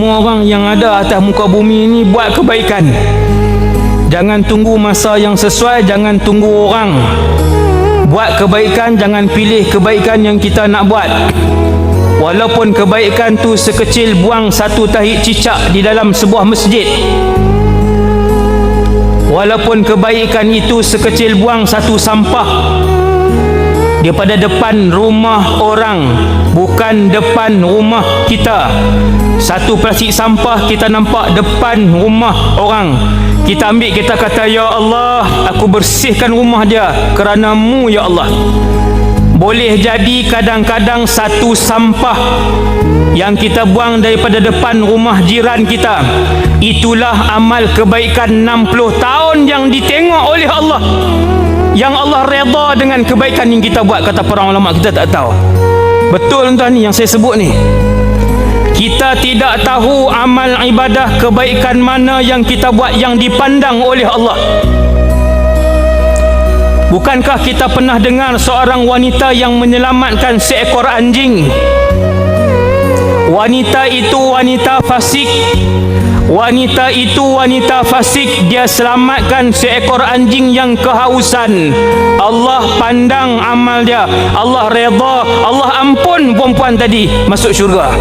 Semua orang yang ada atas muka bumi ini buat kebaikan. Jangan tunggu masa yang sesuai, jangan tunggu orang. Buat kebaikan, jangan pilih kebaikan yang kita nak buat. Walaupun kebaikan tu sekecil buang satu tahi cicak di dalam sebuah masjid. Walaupun kebaikan itu sekecil buang satu sampah daripada depan rumah orang, bukan depan rumah kita. Satu plastik sampah kita nampak depan rumah orang, kita ambil, kita kata, ya Allah, aku bersihkan rumah dia kerana-Mu ya Allah. Boleh jadi kadang-kadang satu sampah yang kita buang daripada depan rumah jiran kita, itulah amal kebaikan 60 tahun yang ditengok oleh Allah, yang Allah redha dengan kebaikan yang kita buat. Kata para ulama, kita tak tahu. Betul tuan ni yang saya sebut ni. Kita tidak tahu amal ibadah kebaikan mana yang kita buat yang dipandang oleh Allah. Bukankah kita pernah dengar seorang wanita yang menyelamatkan seekor anjing? Wanita itu wanita fasik. Wanita itu wanita fasik, dia selamatkan seekor anjing yang kehausan. Allah pandang amal dia, Allah redha, Allah ampun perempuan tadi masuk syurga.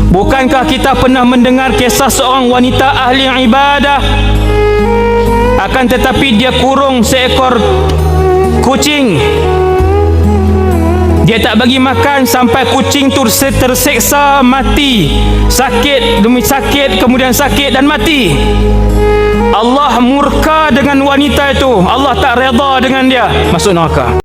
Bukankah kita pernah mendengar kisah seorang wanita ahli ibadah, akan tetapi dia kurung seekor kucing. Dia tak bagi makan sampai kucing tu terseksa mati. Sakit demi sakit, kemudian sakit dan mati. Allah murka dengan wanita itu. Allah tak redha dengan dia, masuk neraka.